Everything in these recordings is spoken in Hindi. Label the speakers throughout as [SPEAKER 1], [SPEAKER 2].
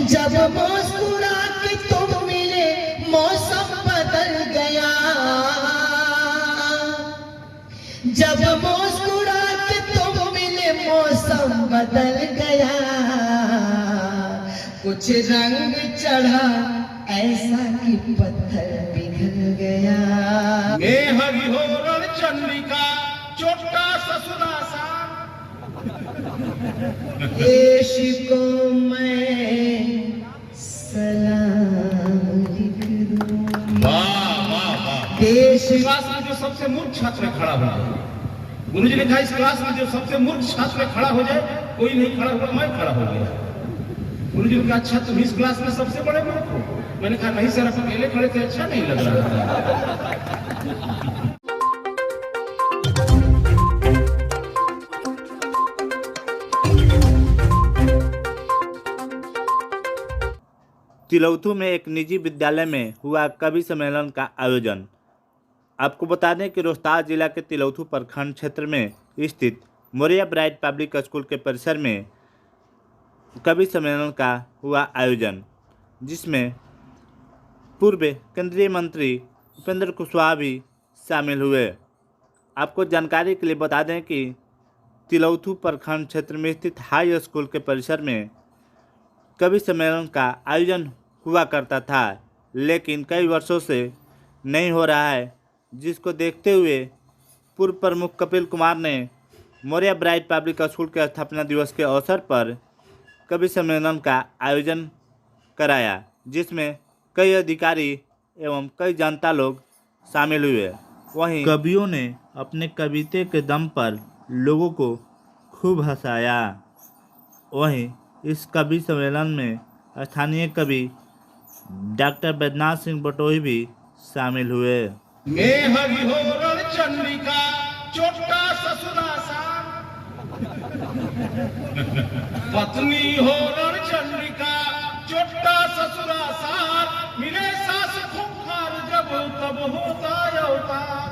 [SPEAKER 1] जब मुस्कुरा के तुम मिले मौसम बदल गया, जब मुस्कुरा के तुम मिले मौसम बदल गया, कुछ रंग चढ़ा ऐसा कि पत्थर पिघल गया।
[SPEAKER 2] मैं हरिहोरण चंद्रिका छोटा ससुरा सा
[SPEAKER 1] देश को मैं सलाम लिख दूं।
[SPEAKER 2] वाह वाह वाह।
[SPEAKER 1] देश
[SPEAKER 2] क्लास में जो सबसे मूर्ख छात्र खड़ा हो जाए, गुरुजी ने कहा इस क्लास में जो सबसे मूर्ख छात्र खड़ा हो जाए, कोई नहीं खड़ा हुआ, मैं खड़ा हो गया। गुरुजी ने कहा अच्छा तुम इस क्लास में सबसे बड़े मूर्ख हो। मैंने कहा नहीं सर, आप अकेले खड़े थे, अच्छा नहीं लग रहा था।
[SPEAKER 3] तिलौथू में एक निजी विद्यालय में हुआ कवि सम्मेलन का आयोजन। आपको बता दें कि रोहतास जिला के तिलौथू प्रखंड क्षेत्र में स्थित मोरिया ब्राइट पब्लिक स्कूल के परिसर में कवि सम्मेलन का हुआ आयोजन, जिसमें पूर्व केंद्रीय मंत्री उपेंद्र कुशवाहा भी शामिल हुए। आपको जानकारी के लिए बता दें कि तिलौथू प्रखंड क्षेत्र में स्थित हाई स्कूल के परिसर में कवि सम्मेलन का आयोजन हुआ करता था, लेकिन कई वर्षों से नहीं हो रहा है, जिसको देखते हुए पूर्व प्रमुख कपिल कुमार ने मोरिया ब्राइट पब्लिक स्कूल के स्थापना दिवस के अवसर पर कवि सम्मेलन का आयोजन कराया, जिसमें कई अधिकारी एवं कई जनता लोग शामिल हुए। वहीं कवियों ने अपने कविता के दम पर लोगों को खूब हंसाया। वहीं इस कवि सम्मेलन में स्थानीय कवि डॉक्टर बैद्यनाथ सिंह बटोही भी शामिल हुए।
[SPEAKER 2] मैं हरिहोरण चंद्रिका छोटा ससुरा सा पत्नी होरण चंद्रिका छोटा ससुरा सा, मिले सास खुंखार जब तब होता अवतार,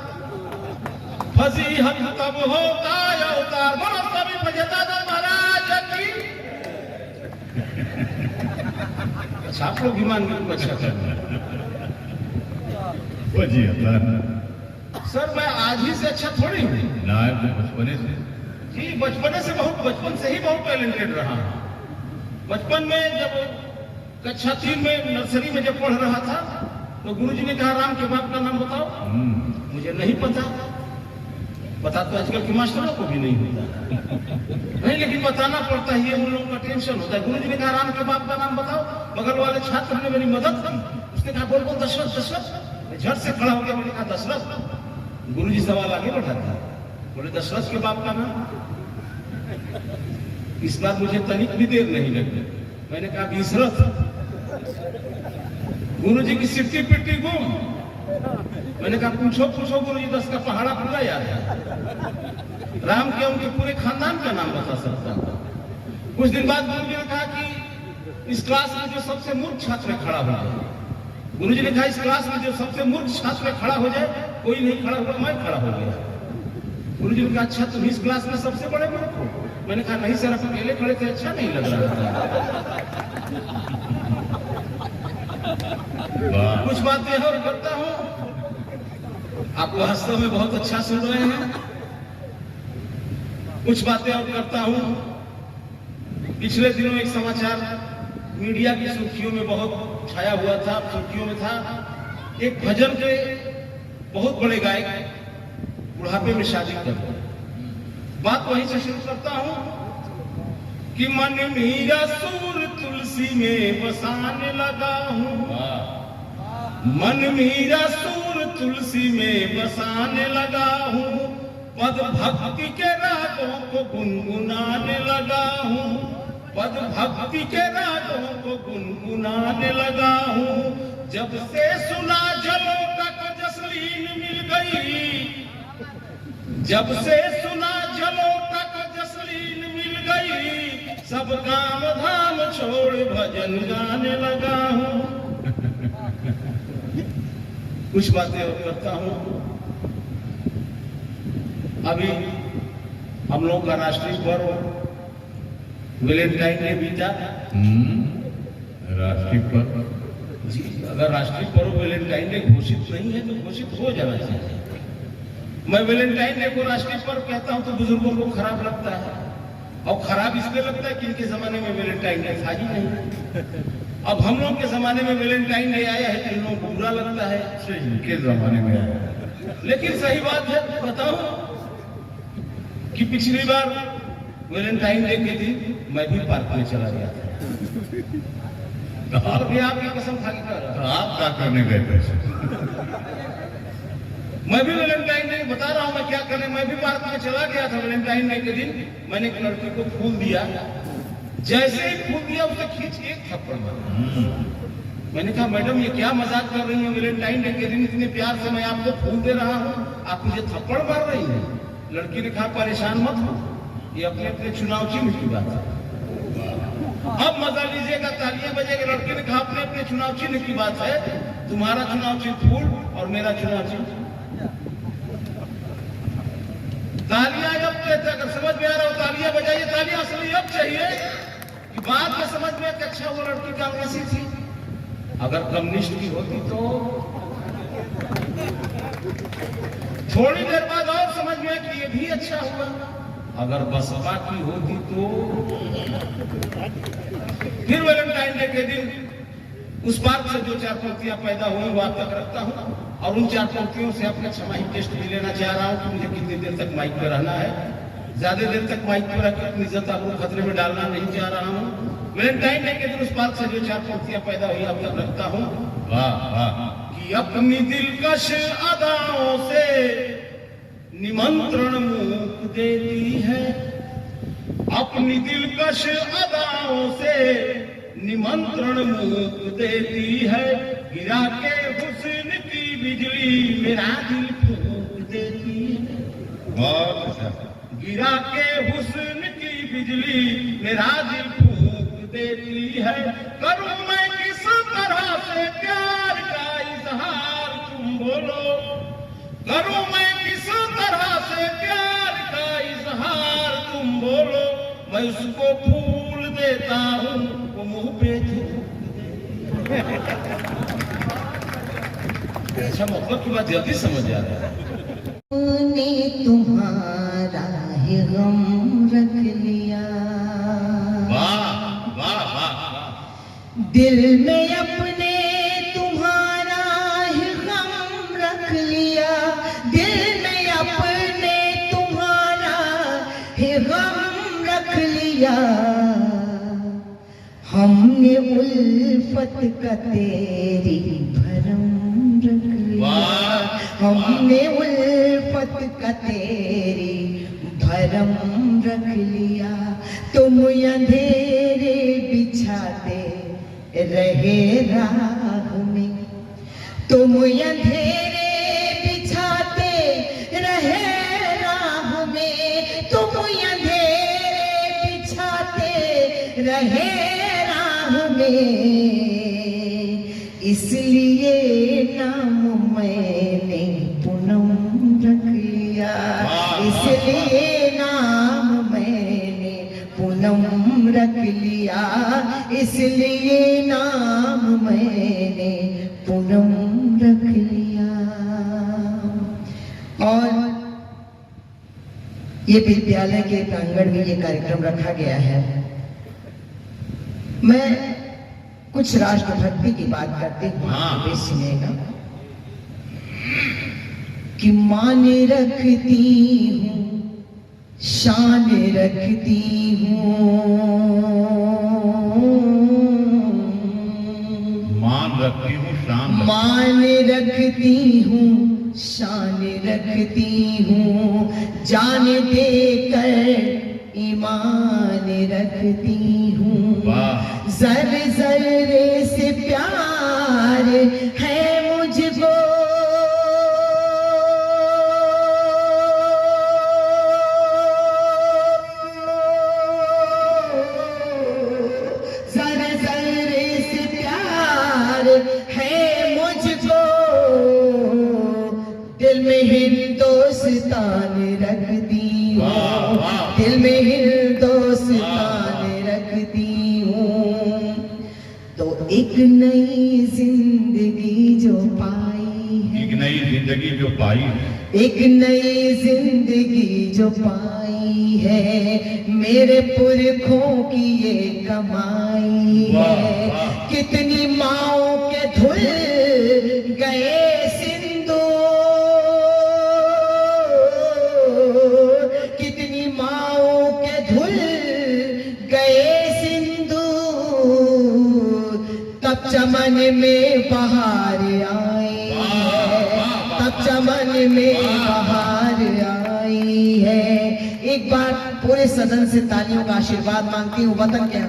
[SPEAKER 2] फंसी हम तब होता अवतार। बोलो कवि भजता महाराज की। अच्छा आप लोग विमान में अच्छा सर, मैं आज ही से अच्छा थोड़ी हूँ
[SPEAKER 4] ना, बचपने से
[SPEAKER 2] जी, बचपन से ही बहुत टैलेंटेड रहा। बचपन में जब कक्षा 3 में नर्सरी में जब पढ़ रहा था तो गुरुजी ने कहा राम के बाप का नाम बताओ। मुझे नहीं पता तो आजकल के मास्टरों को भी नहीं होता नहीं, लेकिन बताना पड़ता है, ये उन लोगों का टेंशन होता है। गुरुजी ने कहा राम के बाप का नाम बताओ। बगल वाले छात्र ने मेरी मदद की, उसने कहा बोल दशरथ। मैं झट से खड़ा हो गया, मैंने कहा दशरथ। गुरुजी सवाल आगे बढ़ाता, बोले दशरथ के बाप का नाम। इस बार मुझे तनिक भी देर नहीं लगी, मैंने कहा विशरथ। गुरुजी की सिट्टी पिट्टी गुम। मैंने कहा पूछो गुरुजी, 10 का पहाड़ा पूरा याद है। राम के उनके पूरे खानदान का नाम बता सकता। कुछ दिन बाद गुरुजी ने कहा कि इस क्लास में जो सबसे मूर्ख छात्र खड़ा हो जाए, गुरुजी ने कहा इस क्लास में जो सबसे मूर्ख छात्र खड़ा हो जाए, कोई नहीं खड़ा हुआ, मैं खड़ा हो गया। गुरुजी ने कहा अच्छा तुम इस क्लास में सबसे बड़े मूर्ख हो। मैंने कहा नहीं सर, आप अकेले खड़े थे, अच्छा नहीं लग रहा था। कुछ बातें और करता हूँ, आप वास्तव में बहुत अच्छा सुन रहे हैं। कुछ बातें और करता हूँ। पिछले दिनों एक समाचार मीडिया की सुर्खियों में बहुत छाया हुआ था, सुर्खियों में था एक भजन के बहुत बड़े गायक बुढ़ापे में शादी कर। बात वहीं से शुरू करता हूँ कि मन मीरा सूर तुलसी में बसाने लगा हूँ, मन मीरा सूर तुलसी में बसाने लगा हूँ, पद भक्ति के रागों को गुनगुनाने लगा हूँ, पद भक्ति के रागों को गुनगुनाने लगा हूँ। जब से सुना जलों तक जसलीन मिल गई, जब से सुना जलों तक जसलीन मिल गई, सब काम धाम छोड़ भजन गाने लगा हूँ। कुछ बातें और करता हूँ। अभी हम लोग का राष्ट्रीय पर्व वैलेंटाइन डे बीता।
[SPEAKER 4] राष्ट्रीय पर्व
[SPEAKER 2] जी, अगर राष्ट्रीय पर्व वैलेंटाइन डे घोषित नहीं है तो घोषित हो जाना चाहिए। मैं वैलेंटाइन डे को राष्ट्रीय पर्व कहता हूं तो बुजुर्गों को खराब लगता है, और खराब इसलिए लगता है कि इनके जमाने में वैलेंटाइन डे था ही नहीं। अब हम लोग के जमाने में वैलेंटाइन डे आया है तो इन लोगों को बुरा लगता है।
[SPEAKER 4] इनके जमाने में आया।
[SPEAKER 2] लेकिन सही बात है, बताओ कि पिछली बार वैलेंटाइन डे के दिन मैं भी पार्क में चला गया था, और भी आपकी कसम खा के कह रहा हूं।
[SPEAKER 4] आप क्या करने गए थे?
[SPEAKER 2] मैं भी वैलेंटाइन डे बता रहा हूं मैं क्या करने, मैं भी पार्क में चला गया था वैलेंटाइन डे के दिन। मैंने एक लड़की को फूल दिया, जैसे ही फूल दिया उसे खींच के एक थप्पड़ मारा। मैंने कहा मैडम ये क्या मजाक कर रही हैं, वैलेंटाइन डे के दिन इतने प्यार से मैं आपको फूल दे रहा हूं, आप मुझे थप्पड़ मार रही हैं। लड़की ने कहा परेशान मत हो, ये अपने अपने चुनाव चिन्ह की बात है। अब मजा लीजिएगा, तालियां बजेगा। लड़की ने कहा अपने अपने चुनाव चिन्ह की बात है, तुम्हारा चुनाव चिन्ह फूल और मेरा चुनाव चिन्ह तालियां। अब अगर समझ में आ रहा हो तालियां बजाइए, तालियां असली अब चाहिए कि बाद में समझ में कि अच्छा वो लड़की कांग्रेसी थी। अगर कम्युनिस्ट की होती तो थोड़ी देर बाद और समझ में कि ये भी अच्छा हुआ। अगर बसपा की होती तो फिर वैलेंटाइन डे के दिन उस पार्क से जो 4 पंक्तियां पैदा हुई वो आप तक रखता हूं, और उन 4 पंक्तियों से अपना छमाही टेस्ट भी लेना चाह रहा हूं कि मुझे कितनी देर तक माइक पे रहना है। ज्यादा देर तक माइक पे रखकर अपनी इज्जत आपको खतरे में डालना नहीं चाह रहा हूं। वैलेंटाइन डे के दिन उस पार्क से जो 4 पंक्तियां पैदा हुई अब तक रखता हूं।
[SPEAKER 4] वाह वाह।
[SPEAKER 2] कि अपनी दिलकश अदाओं से निमंत्रण मूक देती है, अपनी दिलकश अदाओं से निमंत्रण मूक देती है, गिरा के हुस्न की बिजली मेरा दिल फूंक देती है।
[SPEAKER 4] बहुत अच्छा।
[SPEAKER 2] गिरा के हुस्न की बिजली मेरा दिल फूंक देती है, करूं मैं किस तरह से प्यार का इजहार तुम बोलो, करूं मैं किस तरह से प्यार का इजहार तुम बोलो, मैं उसको फूल देता हूं वो मुंह पे थूक देती है। अच्छा मतलब की बात जल्दी समझ आ रहा है।
[SPEAKER 1] ने तुम्हारा ही गम रख लिया,
[SPEAKER 4] वाह वाह वाह।
[SPEAKER 1] दिल में अपने तुम्हारा ही गम रख लिया, दिल में अपने तुम्हारा ही गम रख लिया, हमने उल्फत का तेरी भरम रख लिया, हमने उल्फत का तेरी भरम रख लिया, तुम अंधेरे बिछाते रहे राह में, तुम अंधेरे बिछाते रहे राह में, तुम अंधेरे बिछाते रहे राह में, इसलिए नाम मैंने पूनम रख लिया, इसलिए नाम मैंने पूनम रख लिया, इसलिए नाम मैंने पूनम रख लिया। और ये विद्यालय के प्रांगण में ये कार्यक्रम रखा गया है। मैं कुछ राष्ट्रभक्ति की बात करते हुए आपको सुनेगा कि मान रखती हूँ, शान रखती हूँ,
[SPEAKER 4] मान रखती हूँ, शान
[SPEAKER 1] मान रखती हूँ, शान रखती हूँ, जान देकर ईमान रखती हूँ, जर जर्रे से प्यार है मुझको, जर जर्रे से प्यार है मुझको, दिल में हिंदुस्तान रखती हूँ, दिल में हिंदुस्तान रखती हूँ। तो एक नई जिंदगी जो पाई है,
[SPEAKER 4] एक नई जिंदगी जो पाई है,
[SPEAKER 1] एक नई जिंदगी जो पाई है, मेरे पुरखों की ये कमाई है।
[SPEAKER 4] वाह।
[SPEAKER 1] कितनी माओ के धुल गए सिंदूर, कितनी माओ के धुल गए सिंदूर, तब चमन में बहार आई है, तब चमन में बहार आई है। एक बार पूरे सदन से तालियों का आशीर्वाद मांगती हूँ। वतन क्या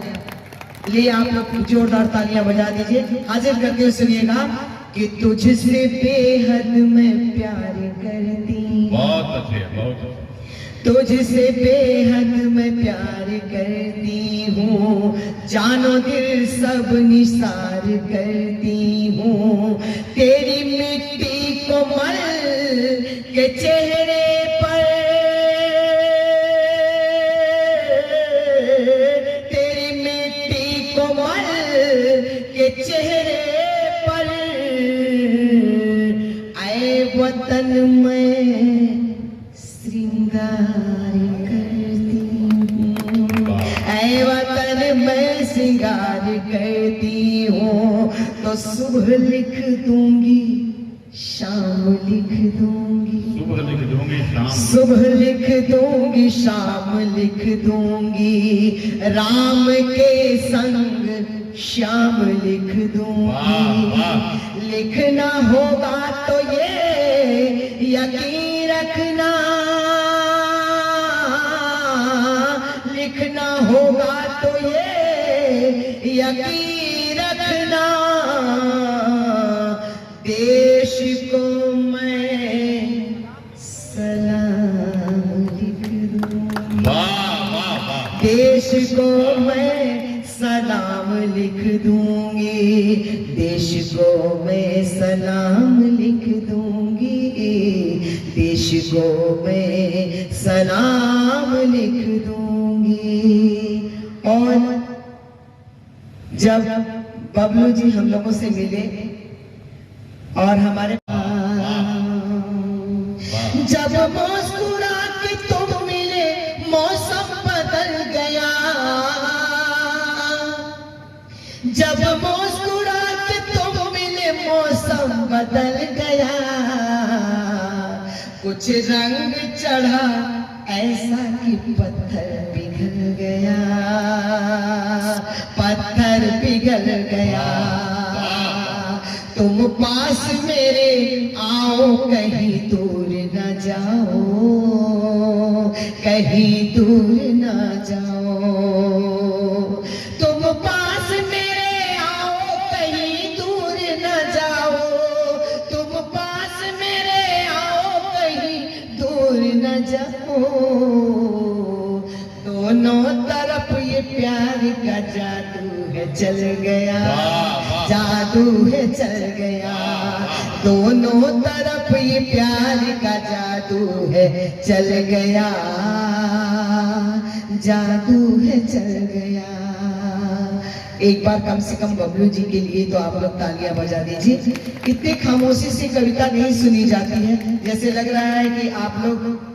[SPEAKER 1] लिए आप लोग जोरदार तालियां बजा दीजिए। हाजिर करते हुए सुनिएगा कि तुझसे बेहद मैं प्यार करती,
[SPEAKER 4] बहुत अच्छे, बहुत अच्छे।
[SPEAKER 1] तुझसे बेहद मैं प्यार करती हूँ, जानो दिल सब निसार करती हूँ। तेरी मिट्टी को मल के चेहरे पर, तेरी मिट्टी को मल के चेहरे पर, आए वतन में श्रृंगार करती हूँ, ऐ वतन में श्रृंगार करती हूँ। तो सुबह लिख दूंगी, शाम लिख दूंगी,
[SPEAKER 4] सुबह लिख दूंगी, शाम
[SPEAKER 1] सुबह लिख दूंगी, शाम लिख दूंगी, राम के संग श्याम लिख दूंगी।
[SPEAKER 4] वाह।
[SPEAKER 1] लिखना होगा तो ये यकीन रखना, लिखना होगा तो ये यकीन रखना, देश को मैं सलाम लिख दूंगी,
[SPEAKER 4] वाह वाह वाह।
[SPEAKER 1] देश को मैं सलाम लिख दूंगी, देश को मैं सलाम लिख दूंगी, देश को मैं सलाम लिख दूंगी। और जब बबलू जी हम लोगों से मिले और हमारे जब मुस्कुरा के तुम मिले, मौसम बदल गया, जब मुस्कुरा के तुम मिले, मौसम बदल गया। कुछ रंग चढ़ा ऐसा कि पत्थर पिघल गया, पत्थर पिघल गया। तुम पास मेरे आओ, कहीं दूर न जाओ, कहीं दूर न जाओ। तुम पास मेरे आओ, कहीं दूर न जाओ, तुम पास मेरे आओ, कहीं दूर न जाओ। दोनों तरफ ये प्यार का जादू है चल गया, जादू है चल गया। दोनों तरफ ये प्यार का जादू है चल गया, जादू है चल गया। एक बार कम से कम बबलू जी के लिए तो आप लोग तालियां बजा दीजिए। इतने खामोशी से कविता नहीं सुनी जाती है, जैसे लग रहा है कि आप लोग